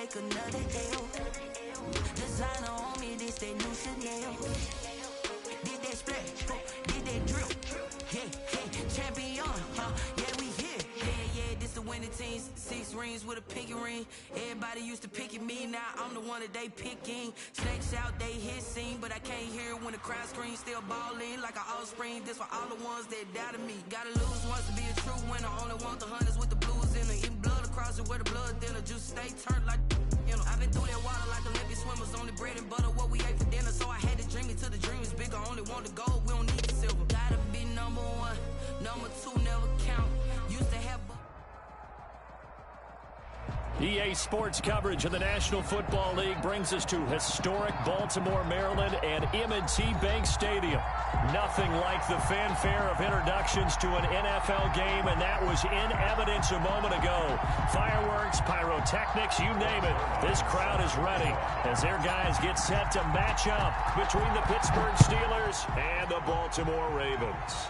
like another L. Designer on me, this that new Chanel. Did that splash, did that drip. Yeah, champion, yeah, we here. Yeah, this the winning teams. 6 rings with a pinky ring. Everybody used to pick at me, now I'm the one that they picking. Snakes out, they hit scene, but I can't hear it when the crowd screams. Still balling like an offspring. This for all the ones that doubted me. Gotta lose once to be a true winner. Only want the hunters with the blues in it. Eating blood across it where the blood thinner. Juice stay turned like, you know. I've been through that water like Olympic swimmers. Only bread and butter what we ate for dinner. So I had to dream it till the dream is bigger. Only want the gold, we don't need the silver. Gotta be number 1, number 2 never count. Used to have EA Sports coverage of the National Football League brings us to historic Baltimore, Maryland, and M&T Bank Stadium. Nothing like the fanfare of introductions to an NFL game, and that was in evidence a moment ago. Fireworks, pyrotechnics, you name it. This crowd is ready as their guys get set to match up between the Pittsburgh Steelers and the Baltimore Ravens.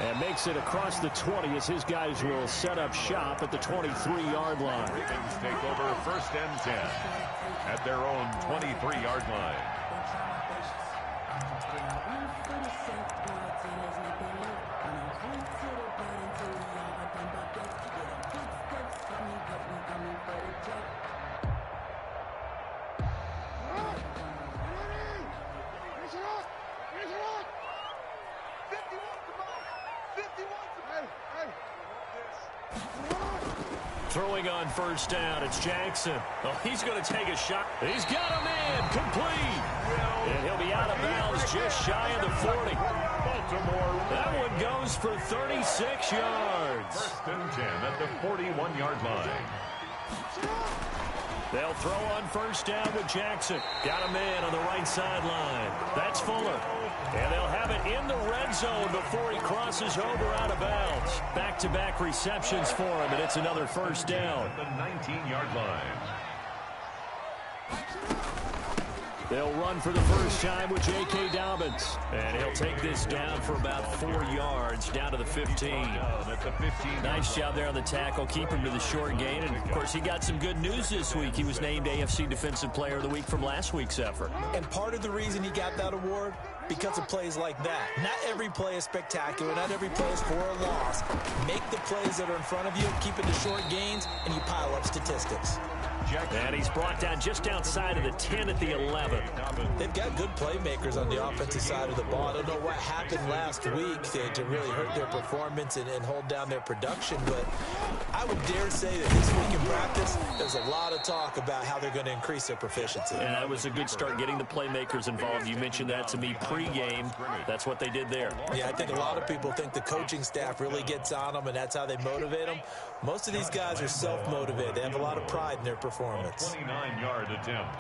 And makes it across the 20 as his guys will set up shop at the 23-yard line. Ravens take over 1st and 10 at their own 23-yard line. Throwing on 1st down, it's Jackson. Oh, he's going to take a shot. He's got him in, complete. And he'll be out of bounds just shy of the 40. Baltimore. That one goes for 36 yards. 1st and 10 at the 41-yard line. They'll throw on 1st down with Jackson. Got him in on the right sideline. That's Fuller. And they'll have it in the red zone before he crosses over out of bounds. Back-to-back receptions for him, and it's another 1st down. At the 19-yard line. They'll run for the first time with J.K. Dobbins. And he'll take this down for about 4 yards, down to the 15. At the 15. Nice job there on the tackle, keep him to the short gain. And, of course, he got some good news this week. He was named AFC Defensive Player of the Week from last week's effort. And part of the reason he got that award, because of plays like that. Not every play is spectacular. Not every play is for a loss. Make the plays that are in front of you, keep it to short gains, and you pile up statistics. And he's brought down just outside of the 10 at the 11. They've got good playmakers on the offensive side of the ball. I don't know what happened last week to really hurt their performance and hold down their production, but I would dare say that this week in practice, there's a lot of talk about how they're going to increase their proficiency. And that was a good start, getting the playmakers involved. You mentioned that to me pregame. That's what they did there. Yeah, I think a lot of people think the coaching staff really gets on them, and that's how they motivate them. Most of these guys are self-motivated. They have a lot of pride in their performance. 29-yard attempt.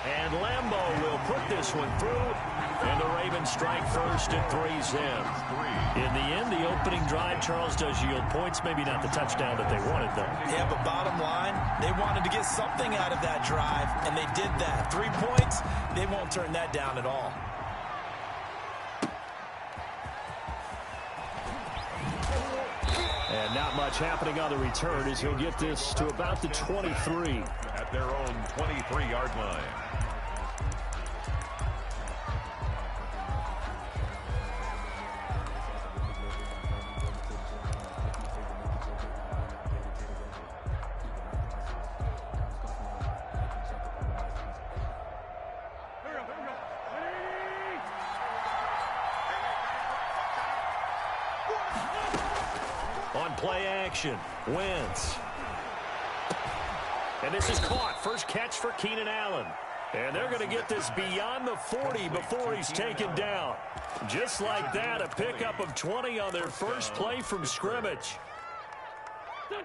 And Lambeau will put this one through. And the Ravens strike first at 3's in. In the end, the opening drive, Charles, does yield points. Maybe not the touchdown that they wanted, though. Yeah, but bottom line, they wanted to get something out of that drive, and they did that. 3 points, they won't turn that down at all. And not much happening on the return as he'll get this to about the 23. At their own 23-yard line. On play action, Wentz. And this is caught. First catch for Keenan Allen. And they're going to get this beyond the 40 before he's taken down. Just like that, a pickup of 20 on their first play from scrimmage.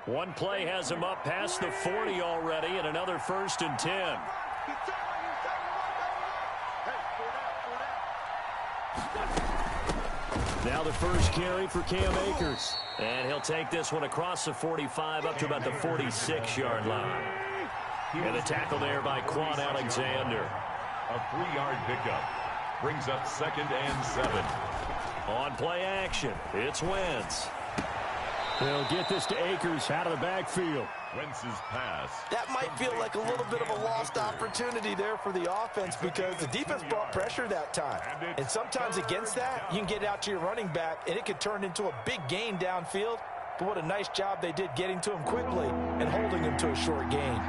One play has him up past the 40 already, and another 1st and 10. Now the first carry for Cam Akers. And he'll take this one across the 45 up to about the 46-yard line. And the tackle there by Quan Alexander. A 3-yard pickup. brings up 2nd and 7. On play action, it's Wentz. They'll get this to Akers out of the backfield. Wentz's pass. That might feel like a little bit of a lost opportunity there for the offense because the defense brought pressure that time. And sometimes against that, you can get out to your running back, and it could turn into a big gain downfield. But what a nice job they did getting to him quickly and holding him to a short gain.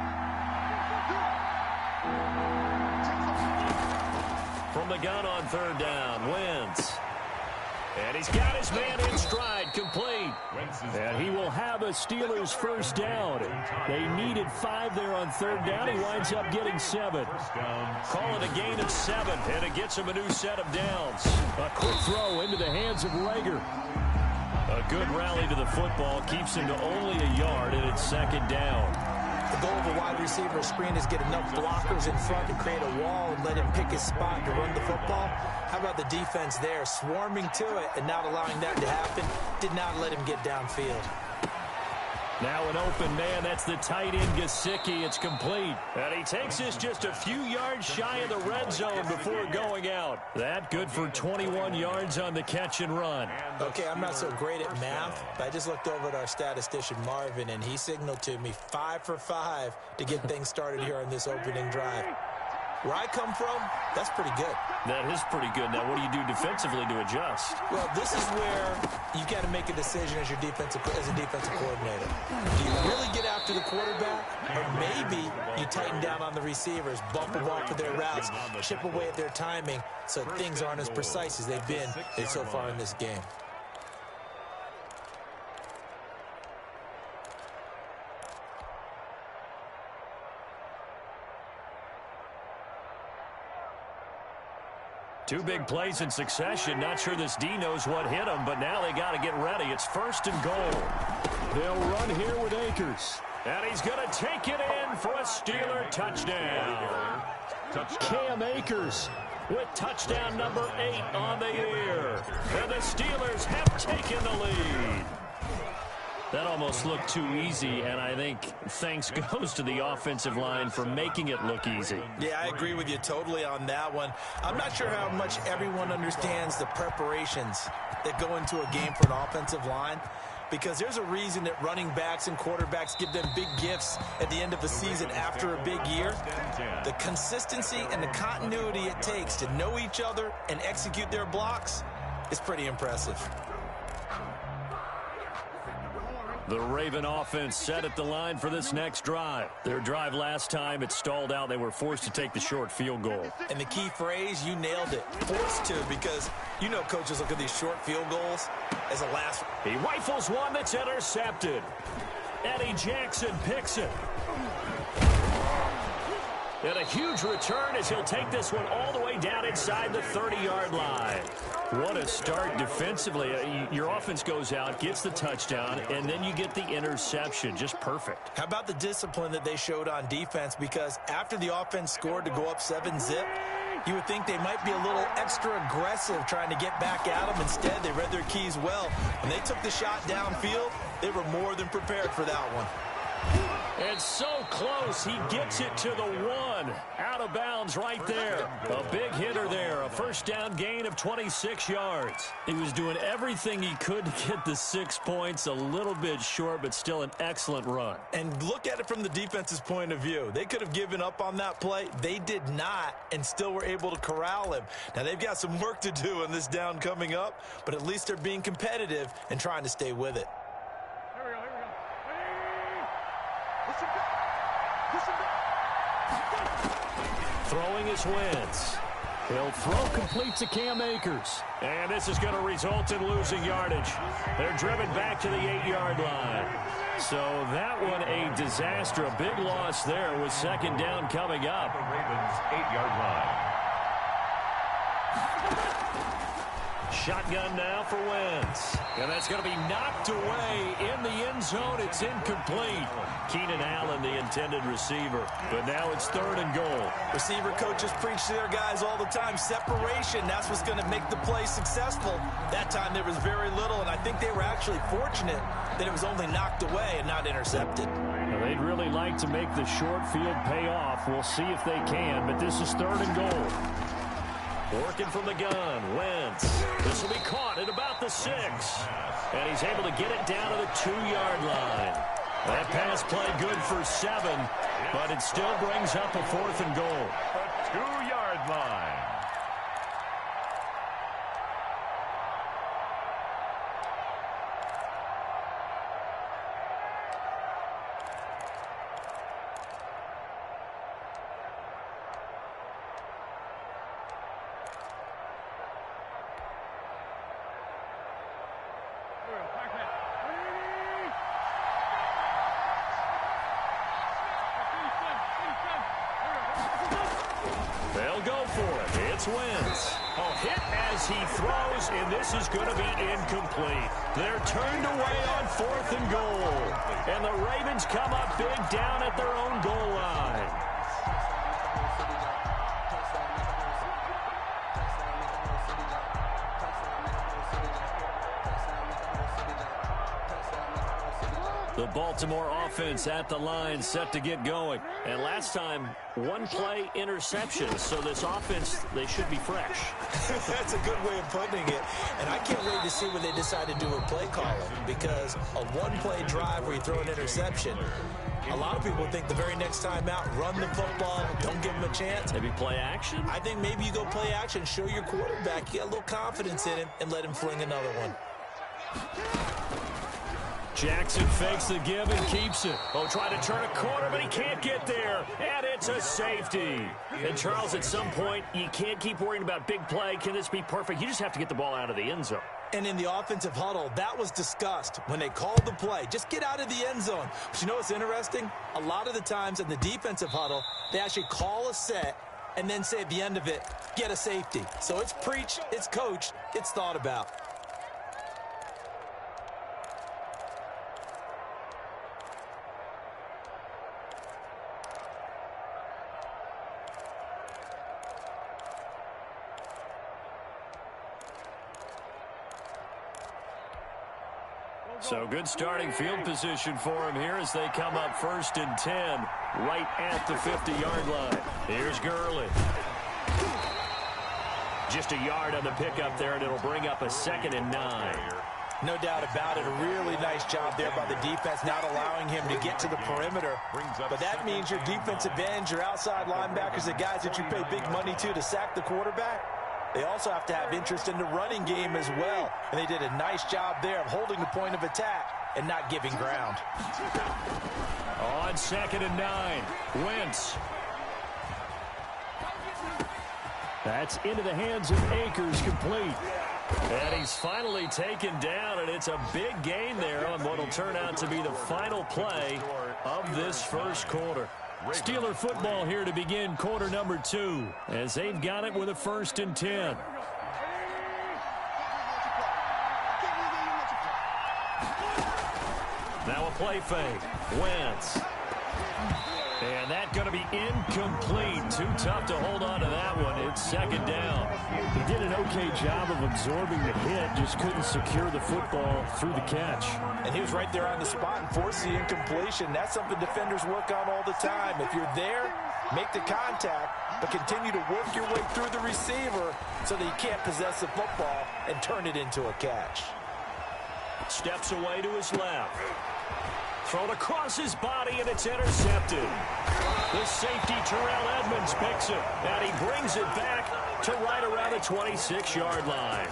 From the gun on 3rd down, Wentz. And he's got his man in stride, complete. And he will have a Steelers first down. They needed 5 there on 3rd down. He winds up getting 7. Call it a gain of 7, and it gets him a new set of downs. A quick throw into the hands of Rager. A good rally to the football keeps him to only a yard, and it's 2nd down. The goal of a wide receiver screen is get enough blockers in front to create a wall and let him pick his spot to run the football. How about the defense there, swarming to it and not allowing that to happen? Did not let him get downfield. Now an open man, that's the tight end Gesicki. It's complete. And he takes this just a few yards shy of the red zone before going out. That good for 21 yards on the catch and run. Okay, I'm not so great at math, but I just looked over at our statistician Marvin, and he signaled to me 5 for 5 to get things started here on this opening drive. Where I come from, that's pretty good. That is pretty good. Now, what do you do defensively to adjust? Well, this is where you got to make a decision as a defensive coordinator. Do you really get after the quarterback, or maybe you tighten down on the receivers, bump them off of their routes, chip away at their timing, so things aren't as precise as they've been so far in this game. Two big plays in succession. Not sure this D knows what hit him, but now they got to get ready. It's 1st and goal. They'll run here with Akers. And he's going to take it in for a Steeler touchdown. Cam Akers with touchdown number 8 on the year. And the Steelers have taken the lead. That almost looked too easy, and I think thanks goes to the offensive line for making it look easy. Yeah, I agree with you totally on that one. I'm not sure how much everyone understands the preparations that go into a game for an offensive line, because there's a reason that running backs and quarterbacks give them big gifts at the end of the season after a big year. The consistency and the continuity it takes to know each other and execute their blocks is pretty impressive. The Raven offense set at the line for this next drive. Their drive last time, it stalled out. They were forced to take the short field goal. And the key phrase, you nailed it. Forced to, because you know coaches look at these short field goals as a last. He rifles one that's intercepted. Eddie Jackson picks it. And a huge return as he'll take this one all the way down inside the 30-yard line. What a start defensively. Your offense goes out, gets the touchdown, and then you get the interception. Just perfect. How about the discipline that they showed on defense? Because after the offense scored to go up 7-zip, you would think they might be a little extra aggressive trying to get back at them. Instead, they read their keys well. When they took the shot downfield, they were more than prepared for that one. And so close, he gets it to the 1. Out of bounds right there. A big hitter there, a first down gain of 26 yards. He was doing everything he could to get the 6 points, a little bit short, but still an excellent run. And look at it from the defense's point of view. They could have given up on that play. They did not, and still were able to corral him. Now, they've got some work to do on this down coming up, but at least they're being competitive and trying to stay with it. Throwing his Wentz. He'll throw complete to Cam Akers. And this is going to result in losing yardage. They're driven back to the 8-yard line. So that one a disaster. A big loss there with 2nd down coming up. The Ravens' 8-yard line. Shotgun now for Wentz. And that's going to be knocked away in the end zone. It's incomplete. Keenan Allen, the intended receiver. But now it's 3rd and goal. Receiver coaches preach to their guys all the time. Separation, that's what's going to make the play successful. That time there was very little, and I think they were actually fortunate that it was only knocked away and not intercepted. Well, they'd really like to make the short field pay off. We'll see if they can, but this is 3rd and goal. Working from the gun, Wentz. This will be caught at about the 6. And he's able to get it down to the 2-yard line. That pass play good for 7, but it still brings up a 4th and goal. The 2-yard line. They'll go for it. It's Wentz. A hit as he throws, and this is going to be incomplete. They're turned away on 4th and goal. And the Ravens come up big down at their own goal line. The Baltimore offense at the line, set to get going. And last time, 1-play interception. So this offense, they should be fresh. That's a good way of putting it. And I can't wait to see what they decide to do with play calling, because a 1-play drive where you throw an interception, a lot of people think the very next time out, run the football, don't give them a chance. Maybe play action? I think maybe you go play action, show your quarterback, you got a little confidence in him, and let him fling another one. Jackson fakes the give and keeps it. Oh, try to turn a corner, but he can't get there. And it's a safety. And, Charles, at some point, you can't keep worrying about big play. Can this be perfect? You just have to get the ball out of the end zone. And in the offensive huddle, that was discussed when they called the play. Just get out of the end zone. But you know what's interesting? A lot of the times in the defensive huddle, they actually call a set and then say at the end of it, get a safety. So it's preached, it's coached, it's thought about. So good starting field position for him here as they come up 1st and 10 right at the 50-yard line. Here's Gurley. Just a yard on the pickup there, and it'll bring up a 2nd and 9. No doubt about it. A really nice job there by the defense, not allowing him to get to the perimeter. But that means your defensive ends, your outside linebackers, the guys that you pay big money to sack the quarterback, they also have to have interest in the running game as well. And they did a nice job there of holding the point of attack and not giving ground. On 2nd and 9, Wentz. That's into the hands of Akers, complete. And he's finally taken down, and it's a big gain there on what will turn out to be the final play of this first quarter. Steeler football here to begin quarter number 2 as they've got it with a 1st and 10. Now a play fake. Wentz. And that going to be incomplete. Too tough to hold on to that one. It's 2nd down. He did an okay job of absorbing the hit, just couldn't secure the football through the catch. And he was right there on the spot and forced the incompletion. That's something defenders work on all the time. If you're there, make the contact, but continue to work your way through the receiver so that you can't possess the football and turn it into a catch. Steps away to his left. Thrown across his body, and it's intercepted. The safety, Terrell Edmonds, picks it, and he brings it back to right around the 26-yard line.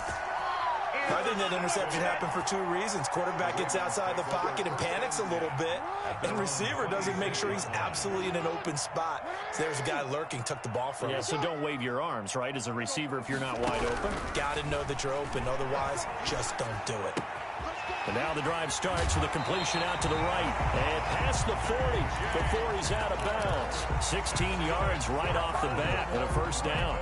I think that interception happened for 2 reasons. Quarterback gets outside the pocket and panics a little bit, and receiver doesn't make sure he's absolutely in an open spot. So there's a guy lurking, took the ball from him. Yeah, so don't wave your arms, right, as a receiver if you're not wide open. Got to know that you're open. Otherwise, just don't do it. And now the drive starts with a completion out to the right. And past the 40 before he's out of bounds. 16 yards right off the bat and a 1st down.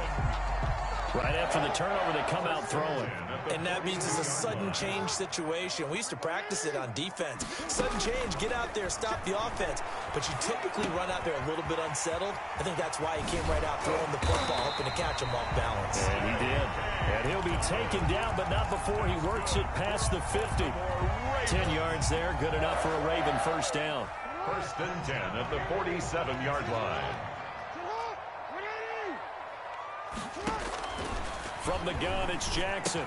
Right after the turnover, they come out throwing. And that means it's a sudden change situation. We used to practice it on defense. Sudden change, get out there, stop the offense. But you typically run out there a little bit unsettled. I think that's why he came right out throwing the football, hoping to catch him off balance. And he did. And he'll be taken down, but not before he works it past the 50. 10 yards there, good enough for a Raven 1st down. 1st and 10 at the 47-yard line. From the gun, it's Jackson.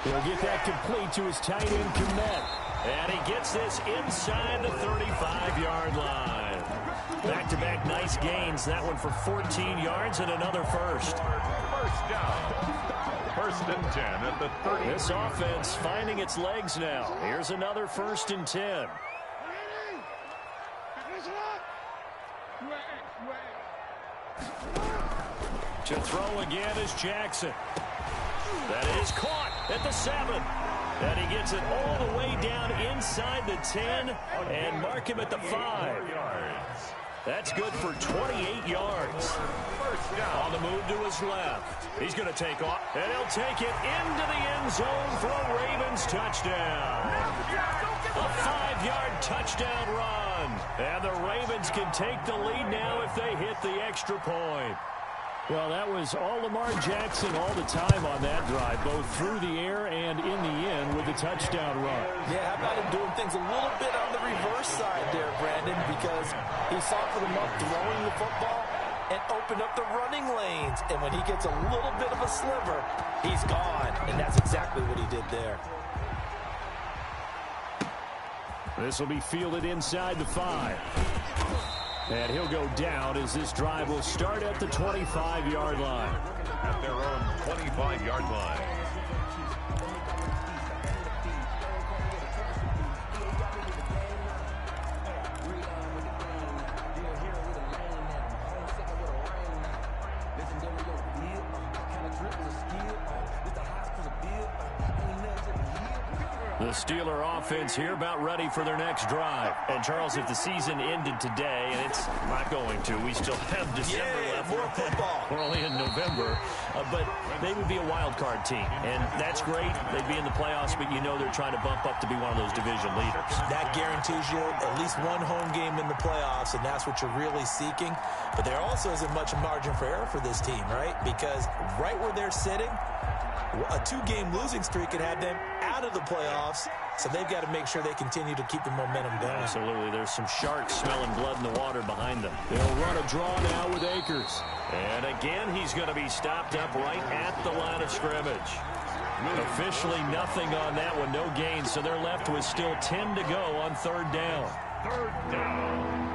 He'll get that complete to his tight end, Komet. And he gets this inside the 35-yard line. Back-to-back nice gains. That one for 14 yards and another first. First down. First and 10 at the 30. This offense finding its legs now. Here's another 1st and 10. To throw again is Jackson. That is caught at the 7. And he gets it all the way down inside the 10 and mark him at the 5. That's good for 28 yards. First down. On the move to his left. He's going to take off, and he'll take it into the end zone for a Ravens touchdown. A 5-yard touchdown run. And the Ravens can take the lead now if they hit the extra point. Well, that was all Lamar Jackson all the time on that drive, both through the air and in the end with a touchdown run. Yeah, how about him doing things a little bit on the reverse side there, Brandon, because he softened him up throwing the football and opened up the running lanes. And when he gets a little bit of a sliver, he's gone. And that's exactly what he did there. This will be fielded inside the 5. And he'll go down as this drive will start at the 25-yard line. At their own 25-yard line. The Steeler offense here about ready for their next drive. And, Charles, if the season ended today, and it's not going to, we still have December left. More football. We're only in November. But they would be a wild card team. And that's great. They'd be in the playoffs, but you know they're trying to bump up to be one of those division leaders. That guarantees you at least one home game in the playoffs, and that's what you're really seeking. But there also isn't much margin for error for this team, right? Because right where they're sitting, a 2-game losing streak could have them out of the playoffs, so they've got to make sure they continue to keep the momentum going. Absolutely. There's some sharks smelling blood in the water behind them. They'll run a draw now with Akers. And again, he's going to be stopped up right at the line of scrimmage. Officially nothing on that one, no gain, so they're left with still 10 to go on 3rd down. 3rd down.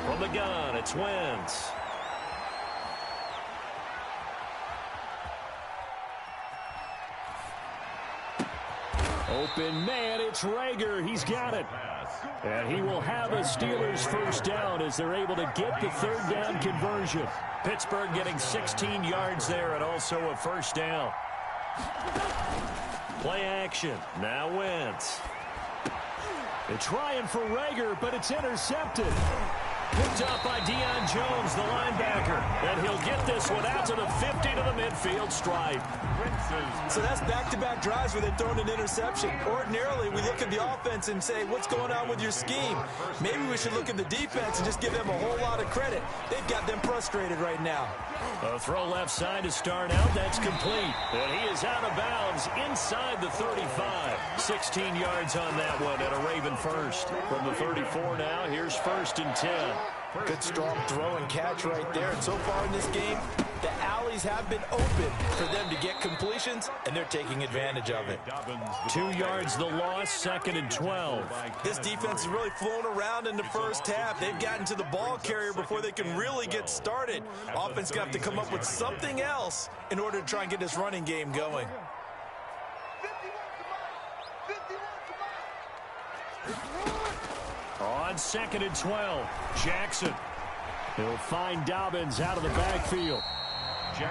From the gun, it's Wentz. Open man, it's Rager. He's got it. And he will have a Steelers 1st down as they're able to get the 3rd down conversion. Pittsburgh getting 16 yards there and also a 1st down. Play action. Now Wentz. They're trying for Rager, but it's intercepted. Picked up by Deion Jones, the linebacker. And he'll get this one out to the 50 to the midfield stripe. So that's back-to-back drives where they've thrown an interception. Ordinarily, we look at the offense and say, what's going on with your scheme? Maybe we should look at the defense and just give them a whole lot of credit. They've got them frustrated right now. A throw left side to start out. That's complete. And he is out of bounds inside the 35. 16 yards on that one at a Raven first. From the 34 now, here's 1st and 10. Good strong throw and catch right there. And so far in this game, the alleys have been open for them to get completions, and they're taking advantage of it. 2 yards the loss, 2nd and 12. This defense has really flown around in the first half. They've gotten to the ball carrier before they can really get started. Offense got to come up with something else in order to try and get this running game going. On 2nd and 12, Jackson. He'll find Dobbins out of the backfield.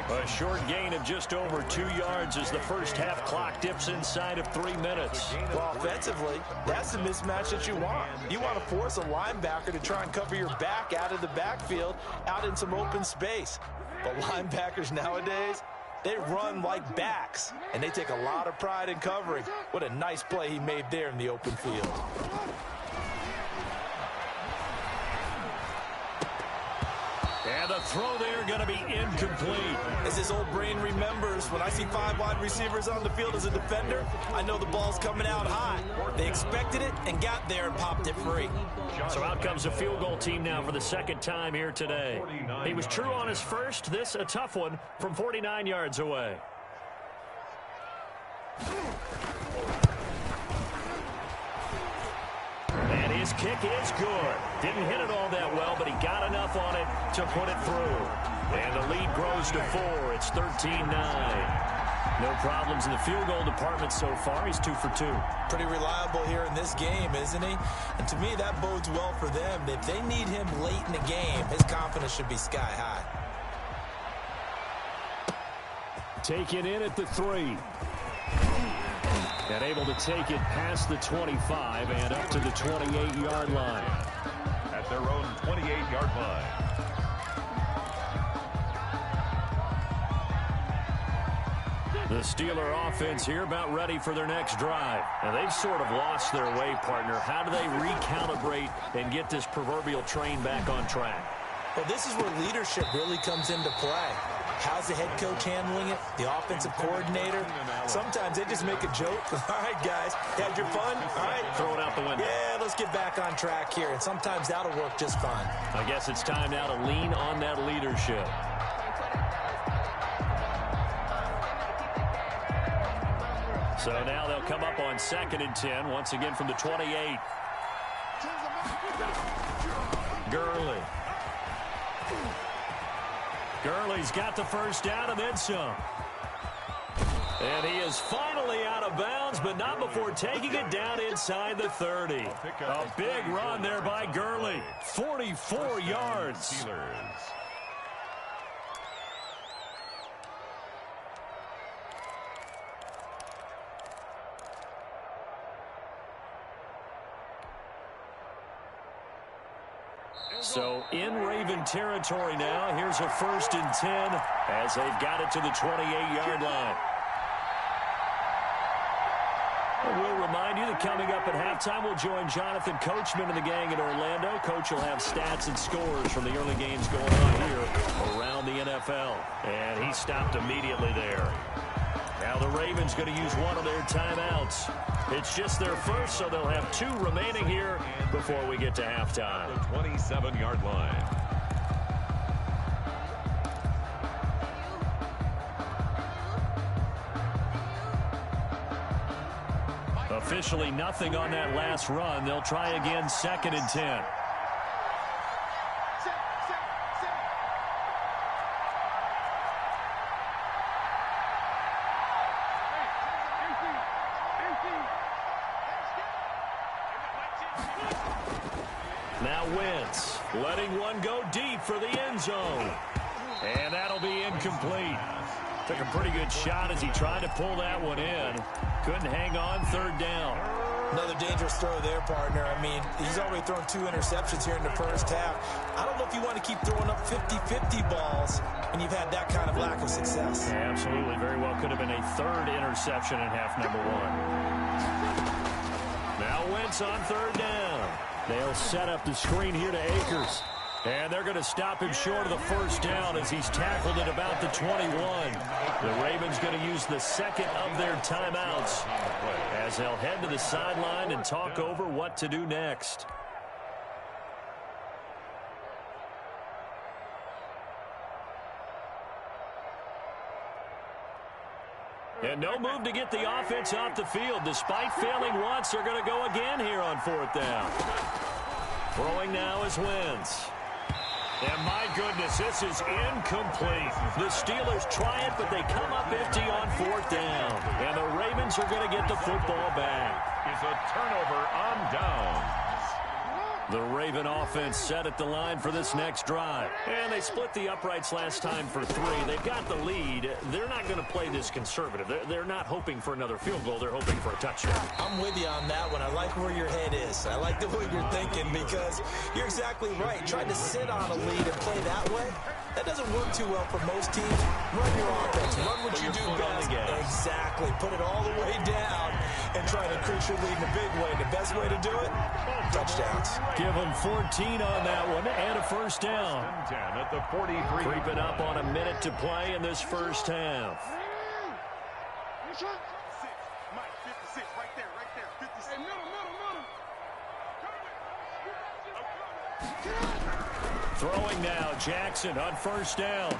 A short gain of just over 2 yards as the first half clock dips inside of 3 minutes. Well, offensively, that's the mismatch that you want. You want to force a linebacker to try and cover your back out of the backfield, out in some open space. But linebackers nowadays, they run like backs, and they take a lot of pride in covering. What a nice play he made there in the open field. And the throw there going to be incomplete. As his old brain remembers, when I see 5 wide receivers on the field as a defender, I know the ball's coming out high. They expected it and got there and popped it free. So out comes a field goal team now for the second time here today. He was true on his first. This a tough one from 49 yards away. And his kick is good. Didn't hit it all that well, but he got enough on it to put it through. And the lead grows to 4. It's 13-9. No problems in the field goal department so far. He's 2 for 2. Pretty reliable here in this game, isn't he? And to me, that bodes well for them. If they need him late in the game, his confidence should be sky high. Taken in at the 3. And able to take it past the 25 and up to the 28-yard line. At their own 28-yard line. The Steeler offense here about ready for their next drive. Now, they've sort of lost their way, partner. How do they recalibrate and get this proverbial train back on track? Well, this is where leadership really comes into play. How's the head coach handling it? The offensive coordinator? Sometimes they just make a joke. All right, guys, had your fun? All right. Throw it out the window. Yeah, let's get back on track here. And sometimes that'll work just fine. I guess it's time now to lean on that leadership. So now they'll come up on 2nd and 10, once again from the 28. Gurley. Gurley's got the first down and then some. And he is finally out of bounds, but not before taking it down inside the 30. A big run there by Gurley. 44 yards. So in Raven territory now. Here's a 1st and 10 as they've got it to the 28-yard line. We'll remind you that coming up at halftime, we'll join Jonathan Coachman and the gang in Orlando. Coach will have stats and scores from the early games going on here around the NFL. And he stopped immediately there. Now the Ravens going to use one of their timeouts. It's just their first, so they'll have 2 remaining here before we get to halftime. The 27-yard line. Officially nothing on that last run. They'll try again 2nd and 10. Now Wentz letting one go deep for the end zone. And that'll be incomplete. Took a pretty good shot as he tried to pull that one in. Couldn't hang on, 3rd down. Another dangerous throw there, partner. I mean, he's already thrown 2 interceptions here in the first half. I don't know if you want to keep throwing up 50-50 balls when you've had that kind of lack of success. Yeah, absolutely. Very well could have been a 3rd interception in half number 1. Now Wentz on 3rd down. They'll set up the screen here to Akers. And they're going to stop him short of the 1st down as he's tackled at about the 21. The Ravens going to use the 2nd of their timeouts as they'll head to the sideline and talk over what to do next. And no move to get the offense off the field. Despite failing once, they're going to go again here on 4th down. Throwing now is Wentz. And my goodness, this is incomplete. The Steelers try it, but they come up empty on 4th down. And the Ravens are going to get the football back. It's a turnover on downs. The Raven offense set at the line for this next drive. And they split the uprights last time for 3. They've got the lead. They're not going to play this conservative. They're not hoping for another field goal. They're hoping for a touchdown. I'm with you on that one. I like where your head is. I like the way you're thinking because you're exactly right. Trying to sit on a lead and play that way, that doesn't work too well for most teams. Run your offense. Run what you do best. Exactly. Put it all the way down and try to cruise should lead in a big way. The best way to do it, touchdowns. Give them 14 on that one and a first down. 10 at the 43. Creeping up on a minute to play in this first half. Mike, 56, right there, 56. Hey, middle. Throwing now, Jackson on first down.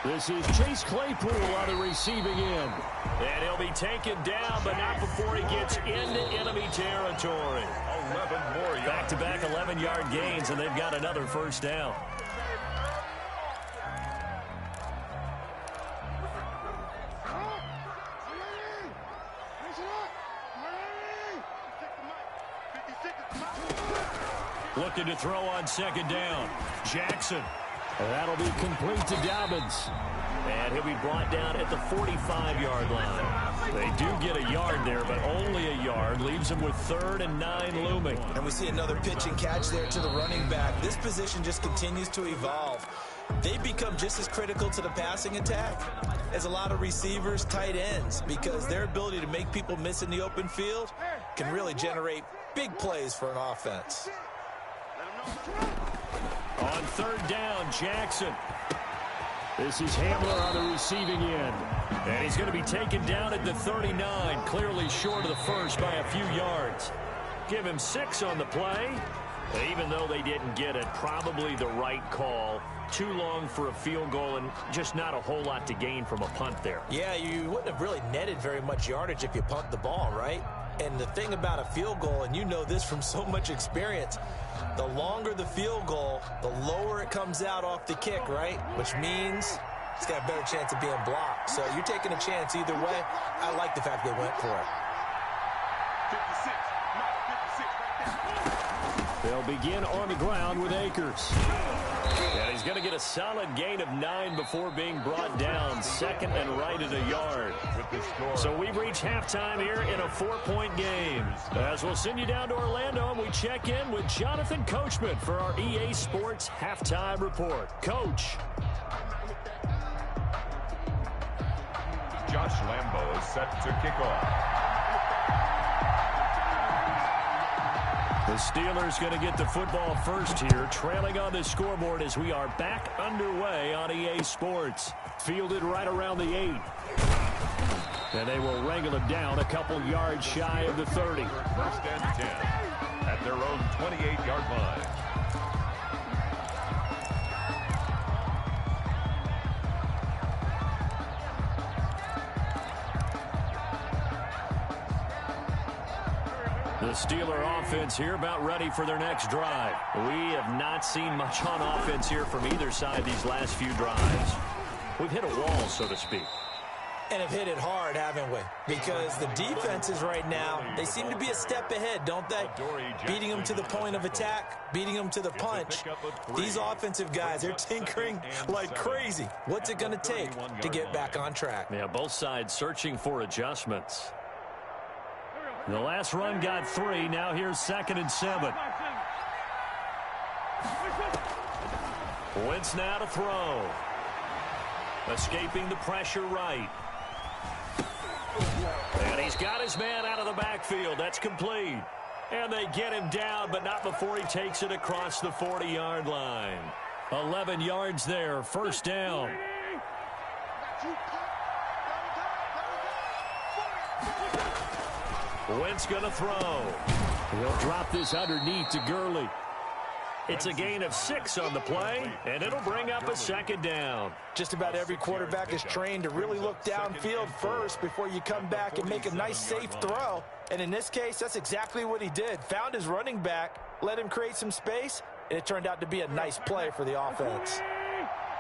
This is Chase Claypool on the receiving end. And he'll be taken down, but not before he gets into enemy territory. 11 more yards. Back-to-back 11-yard gains, and they've got another first down. Looking to throw on second down. Jackson. That'll be complete to Dobbins. And he'll be brought down at the 45-yard line. They do get a yard there, but only a yard. Leaves them with 3rd and 9 looming. And we see another pitch and catch there to the running back. This position just continues to evolve. They become just as critical to the passing attack as a lot of receivers, tight ends, because their ability to make people miss in the open field can really generate big plays for an offense. On third down, Jackson. This is Hamler on the receiving end. And he's going to be taken down at the 39, clearly short of the first by a few yards. Give him 6 on the play. Even though they didn't get it, probably the right call. Too long for a field goal and just not a whole lot to gain from a punt there. Yeah, you wouldn't have really netted very much yardage if you punt the ball, right? And the thing about a field goal, and you know this from so much experience, the longer the field goal, the lower it comes out off the kick, right? Which means it's got a better chance of being blocked. So you're taking a chance either way. I like the fact they went for it. 56, They'll begin on the ground with Akers. And he's going to get a solid gain of 9 before being brought down. 2nd and right at a yard. So we've reached halftime here in a 4-point game. As we'll send you down to Orlando, and we check in with Jonathan Coachman for our EA Sports Halftime Report. Coach. Josh Lambo is set to kick off. The Steelers going to get the football first here, trailing on the scoreboard as we are back underway on EA Sports. Fielded right around the 8. And they will wrangle him down a couple yards shy of the 30. 1st and 10 at their own 28-yard line. The Steeler offense here about ready for their next drive. We have not seen much on offense here from either side these last few drives. We've hit a wall, so to speak. And have hit it hard, haven't we? Because the defenses right now, they seem to be a step ahead, don't they? Beating them to the point of attack, beating them to the punch. These offensive guys, they're tinkering like crazy. What's it going to take to get back on track? Yeah, both sides searching for adjustments. The last run got 3. Now here's 2nd and 7. Wentz now to throw. Escaping the pressure right. And he's got his man out of the backfield. That's complete. And they get him down, but not before he takes it across the 40-yard line. 11 yards there, first down. Wentz going to throw. He'll drop this underneath to Gurley. It's a gain of 6 on the play, and it'll bring up a 2nd down. Just about every quarterback is trained to really look downfield first before you come back and make a nice, safe throw. And in this case, that's exactly what he did. Found his running back, let him create some space, and it turned out to be a nice play for the offense.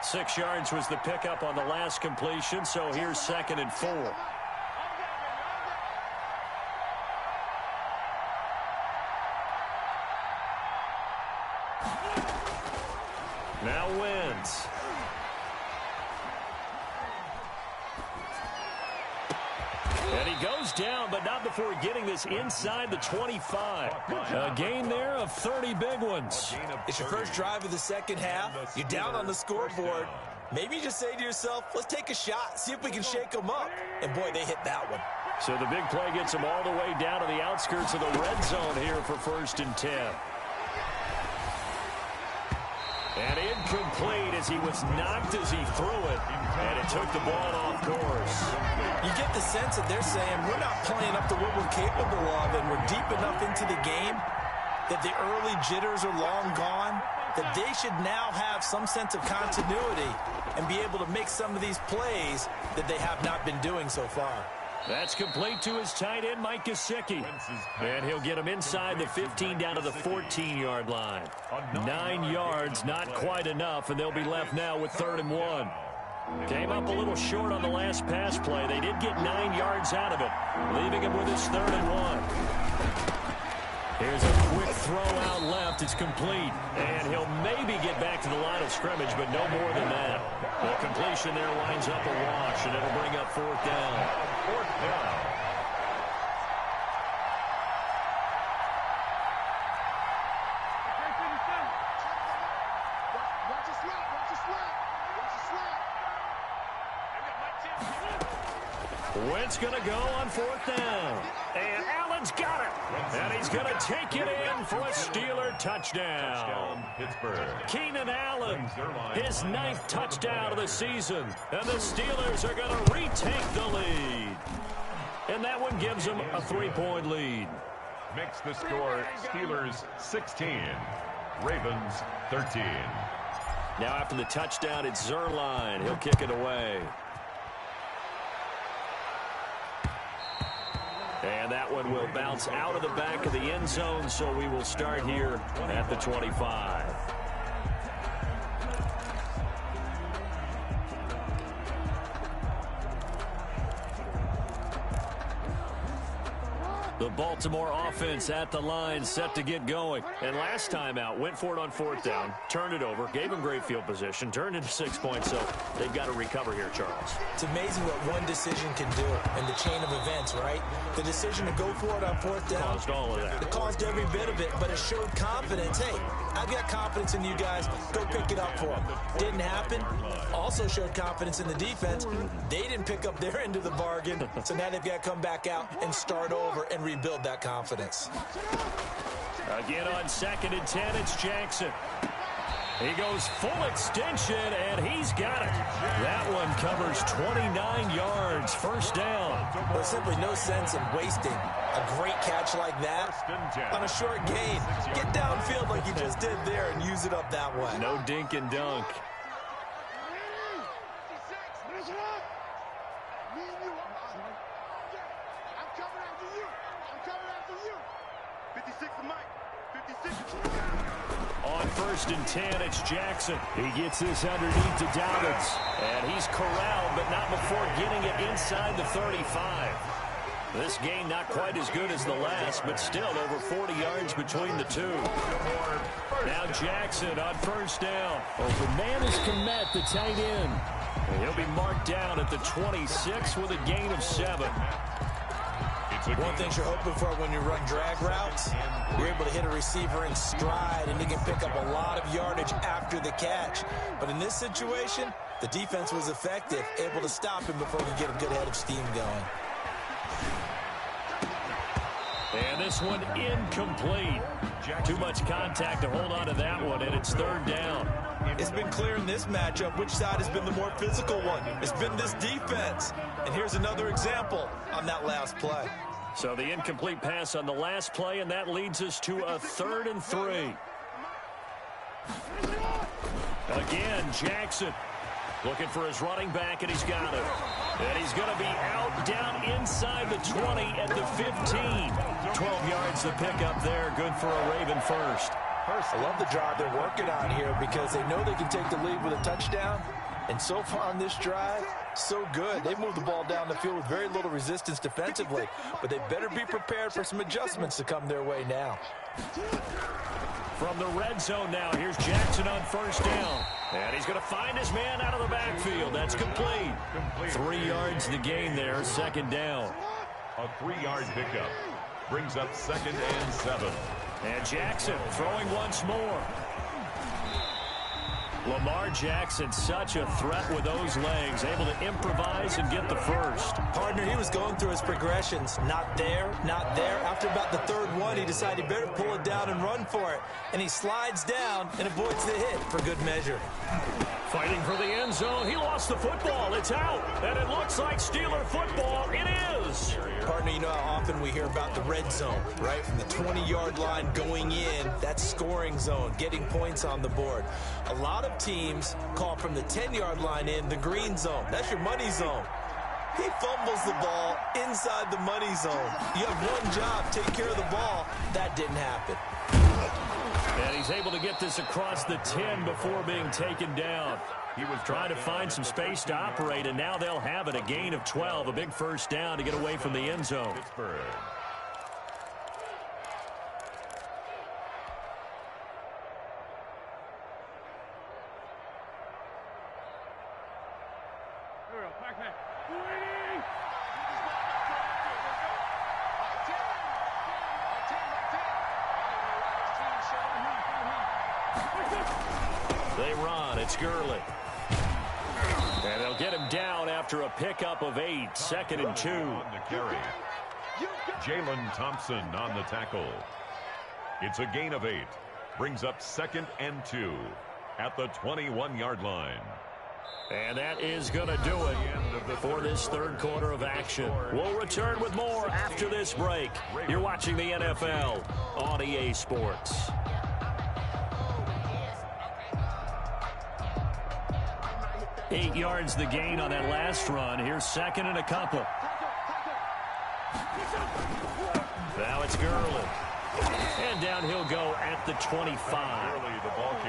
6 yards was the pickup on the last completion, so here's 2nd and 4. Now Wentz. And he goes down, but not before getting this inside the 25. A gain there of 30 big ones. It's your first drive of the second half. You're down on the scoreboard. Maybe you just say to yourself, let's take a shot, see if we can shake them up. And boy, they hit that one. So the big play gets him all the way down to the outskirts of the red zone here for 1st and 10. And incomplete as he was knocked as he threw it, and it took the ball off course. You get the sense that they're saying we're not playing up to what we're capable of, and we're deep enough into the game that the early jitters are long gone, that they should now have some sense of continuity and be able to make some of these plays that they have not been doing so far. That's complete to his tight end, Mike Gesicki. And he'll get him inside the 15 down to the 14-yard line. 9 yards, not quite enough, and they'll be left now with 3rd and 1. Came up a little short on the last pass play. They did get 9 yards out of it, leaving him with his 3rd and 1. Here's a quick throw out left. It's complete. And he'll maybe get back to the line of scrimmage, but no more than that. The completion there winds up a wash, and it'll bring up 4th down. 4th down. Wentz going to go on 4th down. And Allen's got it. And he's going to take it in for a Steeler touchdown. Pittsburgh. Keenan Allen, his 9th touchdown of the season. And the Steelers are going to retake the lead. And that one gives them a 3-point lead. Makes the score Steelers 16, Ravens 13. Now after the touchdown, it's Zerline. He'll kick it away. And that one will bounce out of the back of the end zone, so we will start here at the 25. The Baltimore offense at the line, set to get going. And last time out, went for it on 4th down, turned it over, gave them great field position, turned into 6 points, so they've got to recover here, Charles. It's amazing what one decision can do in the chain of events, right? The decision to go for it on 4th down. Caused all of that. It caused every bit of it, but it showed confidence. Hey, I've got confidence in you guys. Go pick it up for them. Didn't happen. Also showed confidence in the defense. They didn't pick up their end of the bargain, so now they've got to come back out and start over and rebuild that confidence. Again on 2nd and 10, it's Jackson. He goes full extension, and he's got it. That one covers 29 yards, 1st down. There's simply no sense in wasting a great catch like that on a short gain. Get downfield like you just did there and use it up that way. No dink and dunk. On 1st and 10, it's Jackson. He gets this underneath to Dobbins. And he's corralled, but not before getting it inside the 35. This game not quite as good as the last, but still over 40 yards between the two. Now Jackson on 1st down. Open man is Komet, the tight end. And he'll be marked down at the 26 with a gain of 7. One thing you're hoping for when you run drag routes, you're able to hit a receiver in stride, and you can pick up a lot of yardage after the catch. But in this situation, the defense was effective, able to stop him before he could get a good head of steam going. And this one incomplete. Too much contact to hold on to that one, and it's 3rd down. It's been clear in this matchup which side has been the more physical one. It's been this defense. And here's another example on that last play. So the incomplete pass on the last play, and that leads us to a 3rd and 3. Again, Jackson looking for his running back, and he's got it. And he's going to be out down inside the 20 at the 15. 12 yards to pick up there. Good for a Raven first. I love the drive they're working on here because they know they can take the lead with a touchdown. And so far on this drive, so good. They moved the ball down the field with very little resistance defensively, but they better be prepared for some adjustments to come their way now. From the red zone now, here's Jackson on 1st down. And he's going to find his man out of the backfield. That's complete. 3 yards the gain there, 2nd down. A 3-yard pickup brings up 2nd and 7. And Jackson throwing once more. Lamar Jackson, such a threat with those legs, able to improvise and get the first. Partner, he was going through his progressions. Not there, not there. After about the third one, he decided he better pull it down and run for it. And he slides down and avoids the hit for good measure. Fighting for the end zone. He lost the football. It's out. And it looks like Steeler football. It is. Partner, you know how often we hear about the red zone, right? From the 20-yard line going in, that's scoring zone, getting points on the board. A lot of teams call from the 10-yard line in the green zone. That's your money zone. He fumbles the ball inside the money zone. You have one job, take care of the ball. That didn't happen. And he's able to get this across the 10 before being taken down. He was trying to find some space to operate, and now they'll have it. A gain of 12, a big first down to get away from the end zone. Pittsburgh. They run. It's Gurley. And they'll get him down after a pickup of 8. 2nd and 2. On the carry. Jalen Thompson on the tackle. It's a gain of 8. Brings up 2nd and 2 at the 21-yard line. And that is going to do it for this third quarter of action. We'll return with more after this break. You're watching the NFL on EA Sports. 8 yards the gain on that last run. Here's 2nd and a couple. Now it's Gurley. And down he'll go at the 25.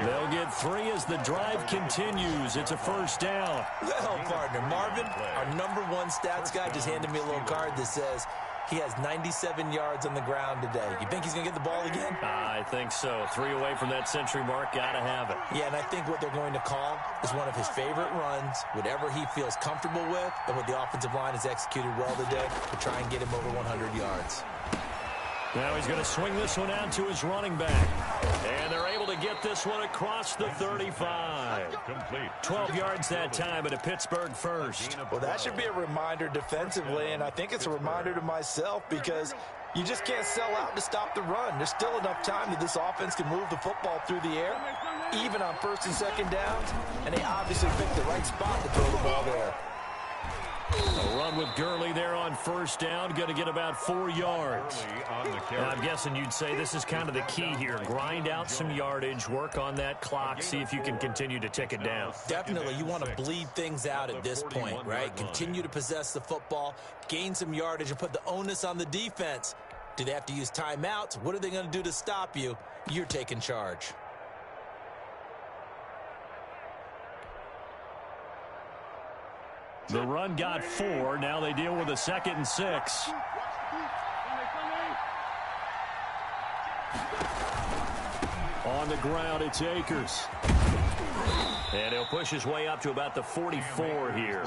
They'll get 3 as the drive continues. It's a first down. Well, partner, Marvin, our #1 stats guy, just handed me a little card that says he has 97 yards on the ground today. You think he's going to get the ball again? I think so. 3 away from that century mark. Got to have it. Yeah, and I think what they're going to call is one of his favorite runs, whatever he feels comfortable with, and what the offensive line has executed well today to try and get him over 100 yards. Now he's going to swing this one out to his running back. And they're able to get this one across the 35. Complete. 12 yards that time at a Pittsburgh first. Well, that should be a reminder defensively, and I think it's a reminder to myself because you just can't sell out to stop the run. There's still enough time that this offense can move the football through the air, even on 1st and 2nd downs, and they obviously picked the right spot to throw the ball there. A run with Gurley there on 1st down. Going to get about 4 yards. And I'm guessing you'd say this is kind of the key here. Grind out some yardage, work on that clock, see if you can continue to tick it down. Definitely. You want to bleed things out at this point, right? Continue to possess the football, gain some yardage, and put the onus on the defense. Do they have to use timeouts? What are they going to do to stop you? You're taking charge. The run got 4. Now they deal with a 2nd and 6. On the ground, it's Akers. And he'll push his way up to about the 44 here.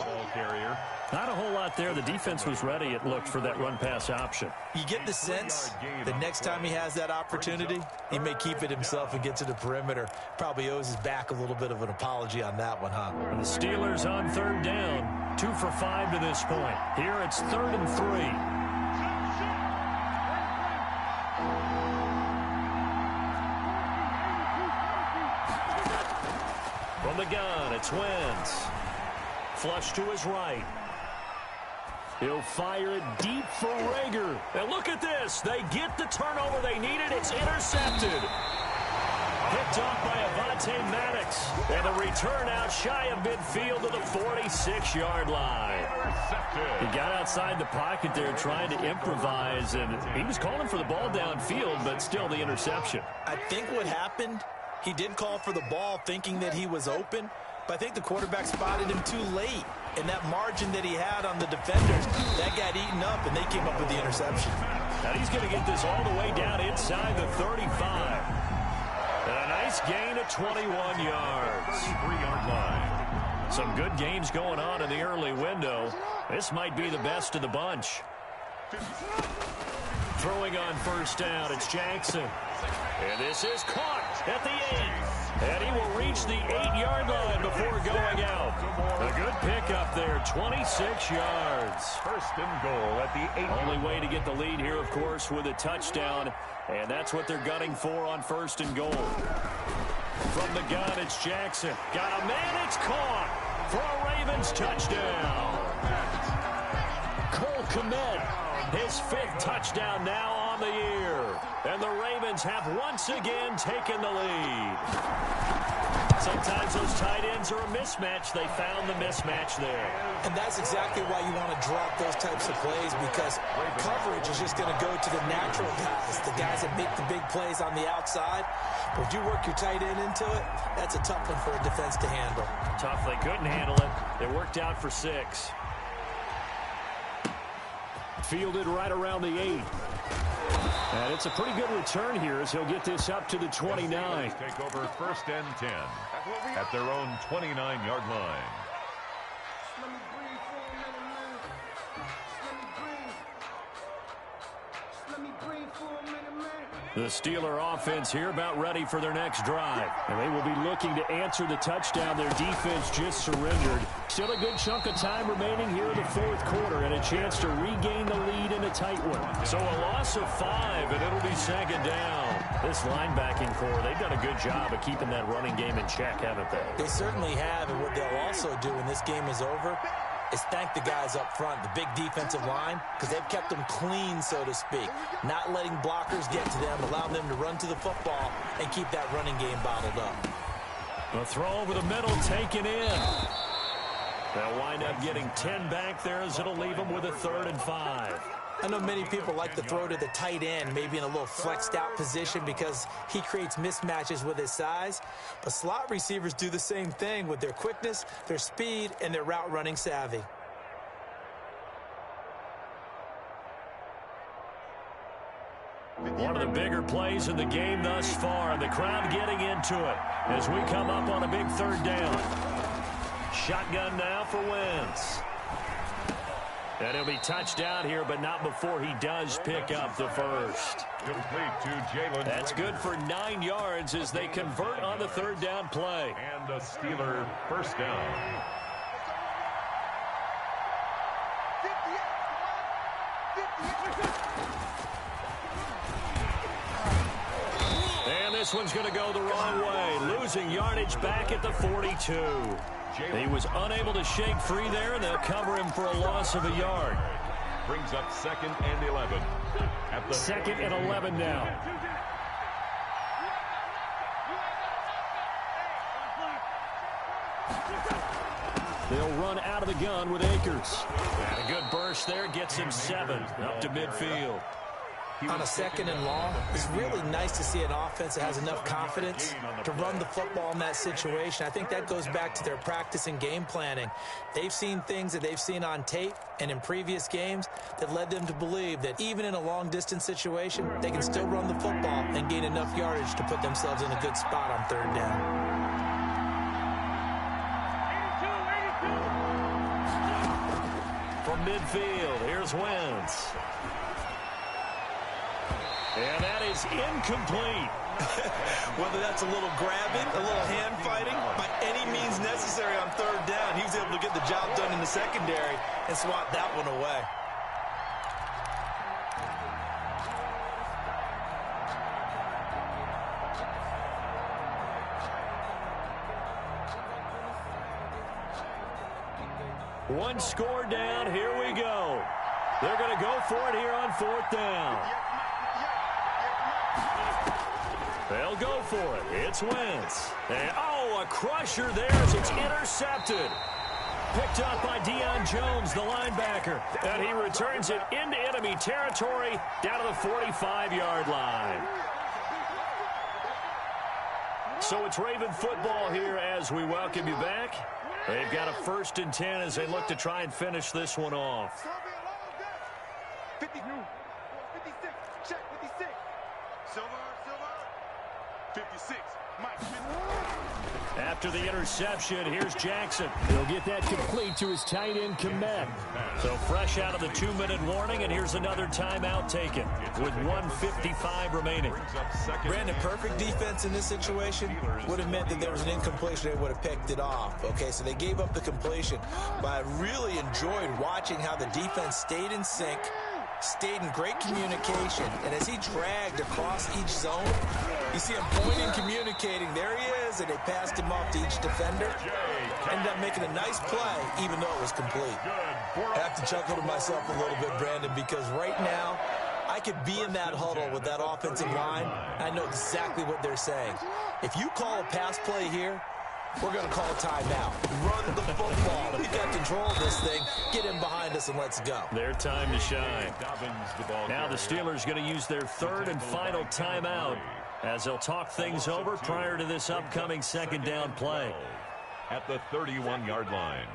Not a whole lot there. The defense was ready, it looked, for that run-pass option. You get the sense the next time he has that opportunity, he may keep it himself and get to the perimeter. Probably owes his back a little bit of an apology on that one, huh? And the Steelers on 3rd down. 2 for 5 to this point. Here it's 3rd and 3. From the gun, it's Wentz. Flush to his right. He'll fire it deep for Rager. And look at this. They get the turnover they needed. It's intercepted. Picked off by Avonte Maddox. And the return out shy of midfield to the 46-yard line. He got outside the pocket there trying to improvise, and he was calling for the ball downfield, but still the interception. I think what happened, he did call for the ball thinking that he was open, but I think the quarterback spotted him too late. And that margin that he had on the defenders, that got eaten up, and they came up with the interception. Now he's going to get this all the way down inside the 35. And a nice gain of 21 yards. 33-yard line. Some good games going on in the early window. This might be the best of the bunch. Throwing on first down, it's Jackson. And this is caught at the 8. And he will reach the 8-yard line before going out. A good pickup there, 26 yards. First and goal at the 8. Only way to get the lead here, of course, with a touchdown. And that's what they're gunning for on first and goal. From the gun, it's Jackson. Got a man, it's caught for a Ravens touchdown. Cole Kmet, his 5th touchdown now on the year. And the Ravens have once again taken the lead. Sometimes those tight ends are a mismatch. They found the mismatch there. And that's exactly why you want to drop those types of plays, because coverage is just going to go to the natural guys, the guys that make the big plays on the outside. But if you work your tight end into it, that's a tough one for a defense to handle. Tough. They couldn't handle it. It worked out for 6. Fielded right around the 8. And it's a pretty good return here as he'll get this up to the 29. Take over first and 10 at their own 29-yard line. The Steeler offense here about ready for their next drive. And they will be looking to answer the touchdown their defense just surrendered. Still a good chunk of time remaining here in the 4th quarter and a chance to regain the lead in a tight one. So a loss of 5, and it'll be second down. This linebacking core, they've done a good job of keeping that running game in check, haven't they? They certainly have, and what they'll also do when this game is over is thank the guys up front, the big defensive line, because they've kept them clean, so to speak. Not letting blockers get to them, allowing them to run to the football and keep that running game bottled up. The throw over the middle taken in. They'll wind up getting 10 back there as it'll leave them with a 3rd and 5. I know many people like to throw to the tight end, maybe in a little flexed out position because he creates mismatches with his size. But slot receivers do the same thing with their quickness, their speed, and their route running savvy. One of the bigger plays in the game thus far, and the crowd getting into it as we come up on a big 3rd down. Shotgun now for Wentz. And he'll be touched down here, but not before he does pick up the first. Complete to Jalen. That's good for 9 yards as they convert on the 3rd down play. And a Steeler first down. And this one's going to go the wrong way, losing yardage back at the 42. He was unable to shake free there, and they'll cover him for a loss of a yard. Brings up 2nd and 11. At the 2nd and 11 now. They'll run out of the gun with Akers. And a good burst there gets him 7 up to midfield. On a 2nd and long, it's really nice to see an offense that has enough confidence to run the football in that situation. I think that goes back to their practice and game planning. They've seen things that they've seen on tape and in previous games that led them to believe that even in a long-distance situation, they can still run the football and gain enough yardage to put themselves in a good spot on 3rd down. From midfield, here's Wentz. And that is incomplete. Whether that's a little grabbing, a little hand fighting, by any means necessary on 3rd down, he was able to get the job done in the secondary and swat that one away. One score down, here we go. They're going to go for it here on 4th down. They'll go for it. It's Wentz. And, a crusher there as it's intercepted. Picked up by Deion Jones, the linebacker. And he returns it into enemy territory down to the 45-yard line. So it's Raven football here as we welcome you back. They've got a 1st and 10 as they look to try and finish this one off. 56, check 56. Silver. 56. Mike, 56. After the interception, here's Jackson. He'll get that complete to his tight end, Komet. So fresh out of the 2-minute warning, and here's another timeout taken with 1:55 remaining. Brandon, perfect defense in this situation would have meant that there was an incompletion. They would have picked it off. Okay, so they gave up the completion. But I really enjoyed watching how the defense stayed in sync, stayed in great communication, and as he dragged across each zone, you see him pointing, communicating. There he is, and they passed him off to each defender. Ended up making a nice play, even though it was complete. I have to chuckle to myself a little bit, Brandon, because right now, I could be in that huddle with that offensive line. I know exactly what they're saying. If you call a pass play here, we're going to call a timeout. Run the football. We've got control of this thing. Get in behind us and let's go. Their time to shine. Now the Steelers going to use their third and final timeout as they'll talk things over prior to this upcoming second down play. At the 31-yard line.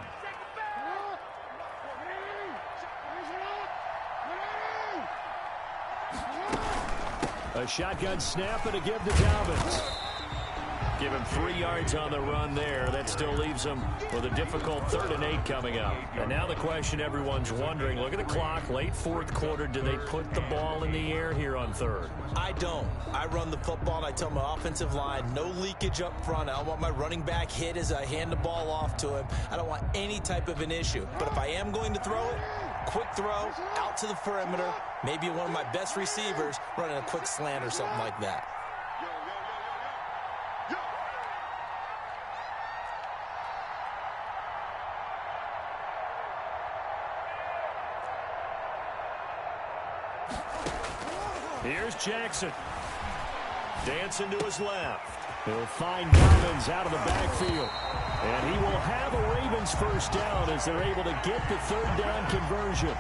A shotgun snap and a give to Dobbins. Give him 3 yards on the run there. That still leaves him with a difficult 3rd and 8 coming up. And now the question everyone's wondering, look at the clock, late 4th quarter, do they put the ball in the air here on 3rd? I don't. I run the football, and I tell my offensive line, no leakage up front. I don't want my running back hit as I hand the ball off to him. I don't want any type of an issue. But if I am going to throw it, quick throw, out to the perimeter, maybe one of my best receivers running a quick slant or something like that. Here's Jackson. Dancing to his left. He'll find Dobbins out of the backfield. And he will have a Ravens first down as they're able to get the 3rd down conversion.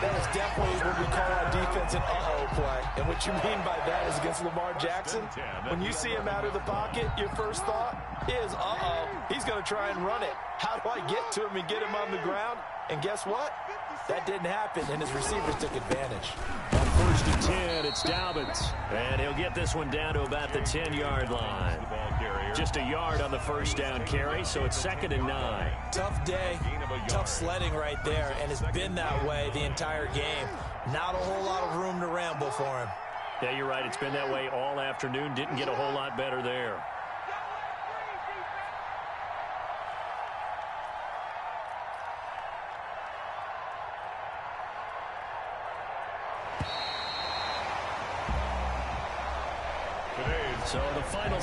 That is definitely what we call our defense an uh-oh play. And what you mean by that is against Lamar Jackson, when you see him out of the pocket, your first thought is, uh-oh, he's going to try and run it. How do I get to him and get him on the ground? And guess what? That didn't happen, and his receivers took advantage. On 1st and 10, it's Dobbins. And he'll get this one down to about the 10-yard line. Just a yard on the first down carry, so it's 2nd and 9. Tough day, tough sledding right there, and it's been that way the entire game. Not a whole lot of room to ramble for him. Yeah, you're right. It's been that way all afternoon. Didn't get a whole lot better there. So the final